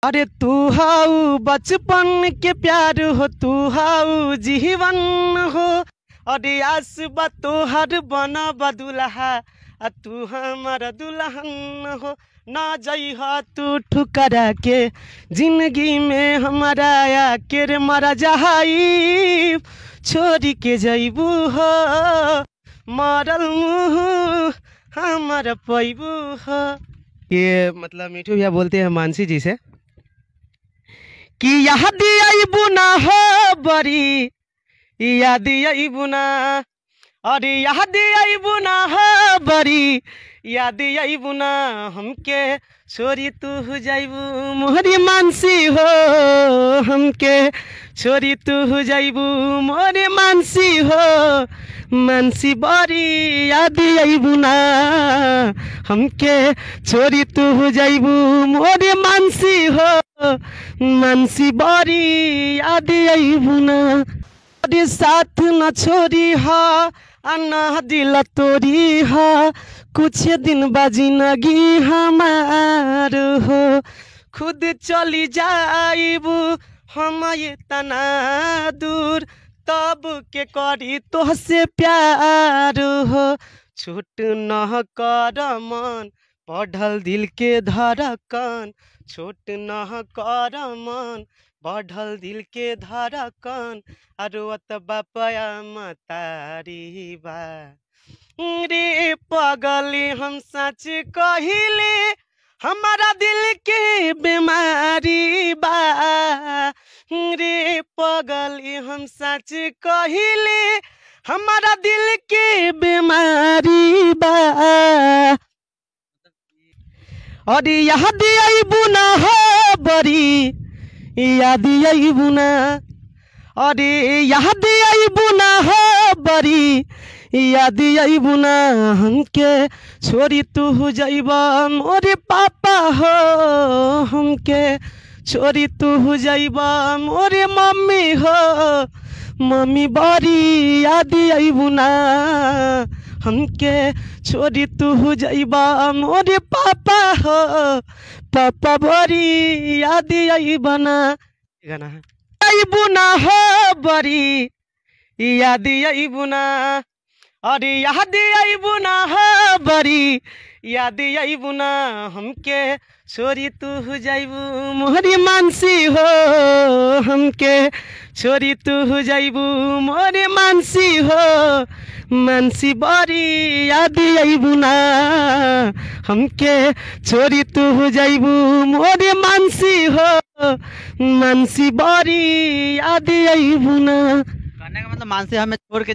अरे तू हाउ बचपन के प्यार हो, तू हाउ जीवन हो। अरे आस बा तोहर बना बदुल्हा, तू हमारा दुल्हन हो। ना जइहा तू ठुकरा के जिंदगी में हमारा आके रे मरा जहाई, छोड़ी के जइबू हो मरल मुँह हमारा पैबू हो। ये मतलब मिठू भैया बोलते हैं मानसी जी से कि याद आइबू ना हो बड़ी, याद आइबू ना। अरे याद आइबू ना हो बड़ी, याद आइबू ना। हमके छोरी तू जाइबू मोहरी मानसी हो, हमके छोरी तू जाइबू मोरे मानसी हो। मानसी बड़ी याद आइबू ना, हमके छोरी तू जाइबू मोरे मानसी हो। मानसी बड़ी याद आइबू ना। अरे साथ न छोड़ी हा अन्ना दिल तोरी हा, कुछ दिन बाजी नगी हमार हो। खुद चली जाइबू हम ये तना दूर, तब के करी तोहसे प्यार हो। छूट न कर मन बढ़ल दिल के धड़कन, छूट न कर मन बढ़ल दिल के धड़कन। अरुअत बापया मतारी बा रे पगली, हम सच कहिले हमारा दिल के बीमारी बा रे पगली, हम सच कहिले हमारा दिल के बीमारी बा। अरे याद आइबू ना हो बड़ी, याद आइबू ना। अरे याद आइबू ना हो बड़ी, याद आइबू ना। हमके छोरी तू जाइबा मोरे पापा हो, हमके छोरी तू जाइबा मोरे मम्मी हो। मम्मी बड़ी याद आइबू ना, हमके छोरी तू जाइबा मोरे पापा हो। पापा बड़ी याद आइबा ना। गाना है आइबू ना हो बड़ी, याद आइबू ना। अरे याद आइबू ना हो बड़ी, याद आइबू ना। हमके छोरी तू जाइबू मोहरी मानसी हो, हमके छोरी तू जाइबू मोरे मानसी हो। मानसी बड़ी याद आइबू ना, हमके छोरी तू जाइबू मोरे मानसी हो। मानसी बड़ी याद आइबू ना। कहने का मतलब मानसी हमें छोड़ के